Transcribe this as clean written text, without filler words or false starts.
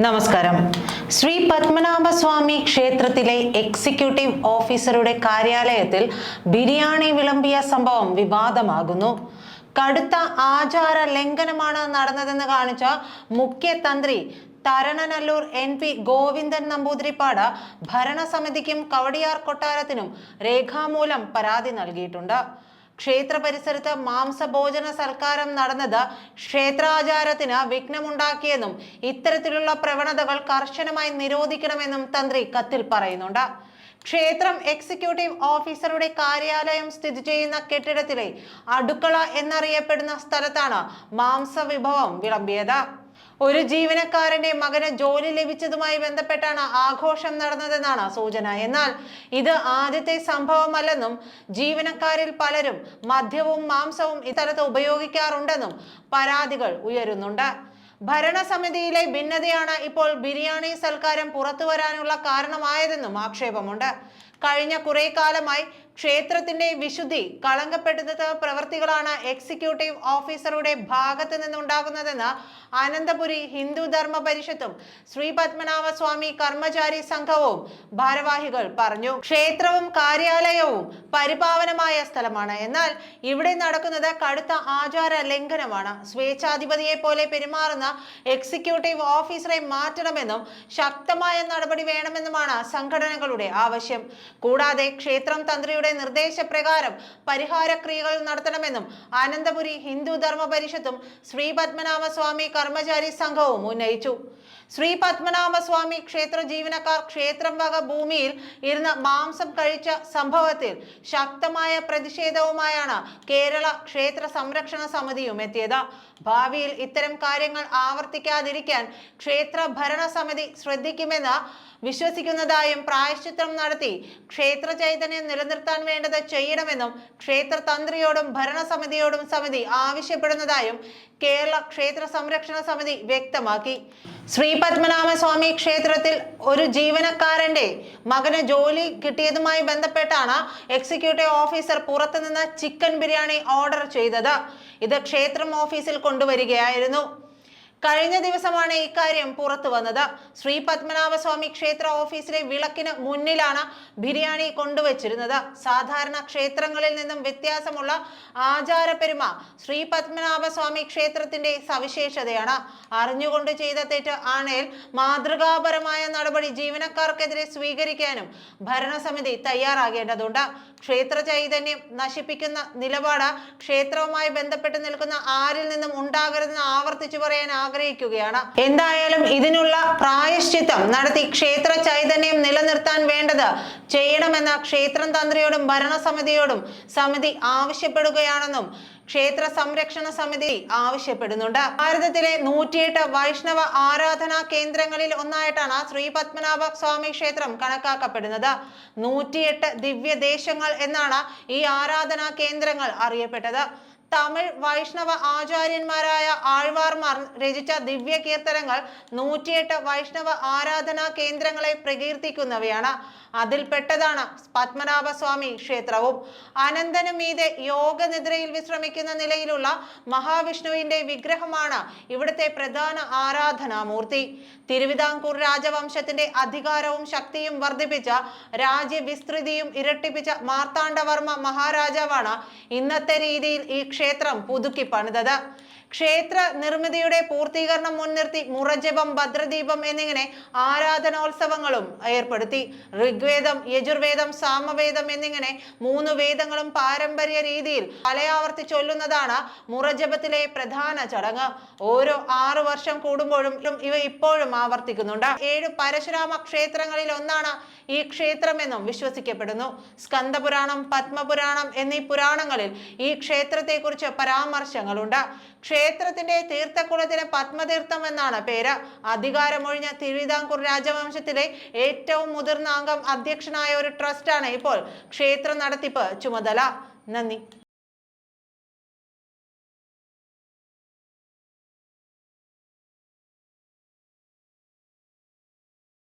നമസ്കാരം. ശ്രീ പത്മനാഭസ്വാമി ക്ഷേത്രത്തിലെ എക്സിക്യൂട്ടീവ് ഓഫീസറുടെ കാര്യാലയത്തിൽ ബിരിയാണി വിളമ്പിയ സംഭവം വിവാദമാകുന്നു. കടുത്ത ആചാര ലംഘനമാണ് നടന്നതെന്ന് കാണിച്ച മുഖ്യ തന്ത്രി തരണനല്ലൂർ NP ഗോവിന്ദൻ നമ്പൂതിരിപ്പാട് ഭരണസമിതിക്കും കവടിയാർ കൊട്ടാരത്തിനും രേഖാമൂലം പരാതി നൽകിയിട്ടുണ്ട്. ക്ഷേത്ര പരിസരത്ത് മാംസഭോജന സൽക്കാരം നടന്നത് ക്ഷേത്രാചാരത്തിന് വിഘ്നമുണ്ടാക്കിയെന്നും ഇത്തരത്തിലുള്ള പ്രവണതകൾ കർശനമായി നിരോധിക്കണമെന്നും തന്ത്രി കത്തിൽ പറയുന്നുണ്ട്. ക്ഷേത്രം എക്സിക്യൂട്ടീവ് ഓഫീസറുടെ കാര്യാലയം സ്ഥിതി ചെയ്യുന്ന കെട്ടിടത്തിലെ അടുക്കള എന്നറിയപ്പെടുന്ന സ്ഥലത്താണ് മാംസവിഭവം വിളമ്പിയത്. ഒരു ജീവനക്കാരന്റെ മകന് ജോലി ലഭിച്ചതുമായി ബന്ധപ്പെട്ടാണ് ആഘോഷം നടന്നതെന്നാണ് സൂചന. എന്നാൽ ഇത് ആദ്യത്തെ സംഭവമല്ലെന്നും ജീവനക്കാരിൽ പലരും മദ്യവും മാംസവും ഇത്തരത്ത് ഉപയോഗിക്കാറുണ്ടെന്നും പരാതികൾ ഉയരുന്നുണ്ട്. ഭരണസമിതിയിലെ ഭിന്നതയാണ് ഇപ്പോൾ ബിരിയാണി സൽക്കാരം പുറത്തു വരാനുള്ള കാരണമായതെന്നും ആക്ഷേപമുണ്ട്. കഴിഞ്ഞ കുറെ കാലമായി ക്ഷേത്രത്തിന്റെ വിശുദ്ധി കളങ്കപ്പെടുത്തുന്ന പ്രവൃത്തികളാണ് എക്സിക്യൂട്ടീവ് ഓഫീസറുടെ ഭാഗത്ത് നിന്നുണ്ടാകുന്നതെന്ന് അനന്തപുരി ഹിന്ദു ധർമ്മ പരിഷത്തും ശ്രീ പത്മനാഭസ്വാമി കർമ്മചാരി സംഘവും ഭാരവാഹികൾ പറഞ്ഞു. ക്ഷേത്രവും കാര്യാലയവും പരിപാവനമായ സ്ഥലമാണ്. എന്നാൽ ഇവിടെ നടക്കുന്നത് കടുത്ത ആചാര ലംഘനമാണ്. സ്വേച്ഛാധിപതിയെ പോലെ പെരുമാറുന്ന എക്സിക്യൂട്ടീവ് ഓഫീസറെ മാറ്റണമെന്നും ശക്തമായ നടപടി വേണമെന്നുമാണ് സംഘടനകളുടെ ആവശ്യം. കൂടാതെ ക്ഷേത്രം തന്ത്രിയുടെ നിർദ്ദേശപ്രകാരം പരിഹാരക്രിയകൾ നടത്തണമെന്നും അനന്തപുരി ഹിന്ദു ധർമ്മ പരിഷത്തും ശ്രീ പത്മനാഭസ്വാമി കർമ്മചാരി സംഘവും ഉന്നയിച്ചു. ശ്രീ പത്മനാഭസ്വാമി ക്ഷേത്ര ജീവനക്കാർ ക്ഷേത്രം വക ഭൂമിയിൽ ഇരുന്ന് മാംസം കഴിച്ച സംഭവത്തിൽ ശക്തമായ പ്രതിഷേധവുമായാണ് കേരള ക്ഷേത്ര സംരക്ഷണ സമിതിയും എത്തിയത്. ഭാവിയിൽ ഇത്തരം കാര്യങ്ങൾ ആവർത്തിക്കാതിരിക്കാൻ ക്ഷേത്ര ഭരണസമിതി ശ്രദ്ധിക്കുമെന്ന് വിശ്വസിക്കുന്നതായും പ്രായശ്ചിത്തം നടത്തി ക്ഷേത്ര ചൈതന്യം നിലനിർത്താൻ വേണ്ടത് ചെയ്യണമെന്നും ക്ഷേത്ര തന്ത്രിയോടും ഭരണസമിതിയോടും സമിതി ആവശ്യപ്പെടുന്നതായും കേരള ക്ഷേത്ര സംരക്ഷണ സമിതി വ്യക്തമാക്കി. ശ്രീ പത്മനാഭസ്വാമി ക്ഷേത്രത്തിൽ ഒരു ജീവനക്കാരന്റെ മകന് ജോലി കിട്ടിയതുമായി ബന്ധപ്പെട്ടാണ് എക്സിക്യൂട്ടീവ് ഓഫീസർ പുറത്തുനിന്ന് ചിക്കൻ ബിരിയാണി ഓർഡർ ചെയ്തത്. ഇത് ക്ഷേത്രം ഓഫീസിൽ കൊണ്ടുവരികയായിരുന്നു. കഴിഞ്ഞ ദിവസമാണ് ഇക്കാര്യം പുറത്തു വന്നത്. ശ്രീ പത്മനാഭസ്വാമി ക്ഷേത്ര ഓഫീസിലെ വിളക്കിന് മുന്നിലാണ് ബിരിയാണി കൊണ്ടുവച്ചിരുന്നത്. സാധാരണ ക്ഷേത്രങ്ങളിൽ നിന്നും വ്യത്യാസമുള്ള ആചാരപ്പെരുമ ശ്രീ പത്മനാഭസ്വാമി ക്ഷേത്രത്തിന്റെ സവിശേഷതയാണ്. അറിഞ്ഞുകൊണ്ട് ചെയ്ത തെറ്റ് ആണേൽ മാതൃകാപരമായ നടപടി ജീവനക്കാർക്കെതിരെ സ്വീകരിക്കാനും ഭരണസമിതി തയ്യാറാകേണ്ടതുണ്ട്. ക്ഷേത്ര ചൈതന്യം നശിപ്പിക്കുന്ന നിലപാട് ക്ഷേത്രവുമായി ബന്ധപ്പെട്ട് നിൽക്കുന്ന ആരിൽ നിന്നും ഉണ്ടാകരുതെന്ന് ആവർത്തിച്ചു പറയാൻ ആഗ്രഹിക്കുകയാണ്. എന്തായാലും ഇതിനുള്ള പ്രായശ്ചിത്തം നടത്തി ക്ഷേത്ര ചൈതന്യം നിലനിർത്താൻ വേണ്ടത് ചെയ്യണമെന്ന് ക്ഷേത്രം തന്ത്രിയോടും ഭരണസമിതിയോടും സമിതി ആവശ്യപ്പെടുകയാണെന്നും ക്ഷേത്ര സംരക്ഷണ സമിതി ആവശ്യപ്പെടുന്നുണ്ട്. ഭാരതത്തിലെ 108 വൈഷ്ണവ ആരാധനാ കേന്ദ്രങ്ങളിൽ ഒന്നായിട്ടാണ് ശ്രീ പത്മനാഭ സ്വാമി ക്ഷേത്രം കണക്കാക്കപ്പെടുന്നത്. 108 ദിവ്യദേശങ്ങൾ എന്നാണ് ഈ ആരാധനാ കേന്ദ്രങ്ങൾ അറിയപ്പെട്ടത്. തമിഴ് വൈഷ്ണവ ആചാര്യന്മാരായ ആഴ്വാർമാർ രചിച്ച ദിവ്യ കീർത്തനങ്ങൾ 108 വൈഷ്ണവ ആരാധനാ കേന്ദ്രങ്ങളെ പ്രകീർത്തിക്കുന്നവയാണ്. അതിൽപ്പെട്ടതാണ് പത്മനാഭസ്വാമി ക്ഷേത്രവും. അനന്തനു മീതെ യോഗനിദ്രയിൽ വിശ്രമിക്കുന്ന നിലയിലുള്ള മഹാവിഷ്ണുവിന്റെ വിഗ്രഹമാണ് ഇവിടുത്തെ പ്രധാന ആരാധനാമൂർത്തി. തിരുവിതാംകൂർ രാജവംശത്തിന്റെ അധികാരവും ശക്തിയും വർദ്ധിപ്പിച്ച രാജ്യവിസ്തൃതിയും ഇരട്ടിപ്പിച്ച മാർത്താണ്ഡവർമ്മ മഹാരാജാവാണ് ഇന്നത്തെ രീതിയിൽ ഈ ക്ഷേത്രം പുതുക്കി പണിതത്. ക്ഷേത്ര നിർമ്മിതിയുടെ പൂർത്തീകരണം മുൻനിർത്തി മുറജപം, ഭദ്രദീപം എന്നിങ്ങനെ ആരാധനോത്സവങ്ങളും ഏർപ്പെടുത്തി. ഋഗ്വേദം, യജുർവേദം, സാമവേദം എന്നിങ്ങനെ 3 വേദങ്ങളും പാരമ്പര്യ രീതിയിൽ പലയാവർത്തി ചൊല്ലുന്നതാണ് മുറജപത്തിലെ പ്രധാന ചടങ്ങ്. ഓരോ 6 വർഷം കൂടുമ്പോഴും ഇവ ഇപ്പോഴും ആവർത്തിക്കുന്നുണ്ട്. 7 പരശുരാമ ക്ഷേത്രങ്ങളിൽ ഒന്നാണ് ഈ ക്ഷേത്രമെന്നും വിശ്വസിക്കപ്പെടുന്നു. സ്കന്ദപുരാണം, പത്മപുരാണം എന്നീ പുരാണങ്ങളിൽ ഈ ക്ഷേത്രത്തെക്കുറിച്ച് പരാമർശങ്ങളുണ്ട്. ക്ഷേത്രത്തിന്റെ തീർത്ഥക്കുളത്തിന് പത്മതീർത്ഥം എന്നാണ് പേര്. അധികാരമൊഴിഞ്ഞ തിരുവിതാംകൂർ രാജവംശത്തിലെ ഏറ്റവും മുതിർന്ന അംഗം അധ്യക്ഷനായ ഒരു ട്രസ്റ്റാണ് ഇപ്പോൾ ക്ഷേത്ര നടത്തിപ്പ് ചുമതല. നന്ദി.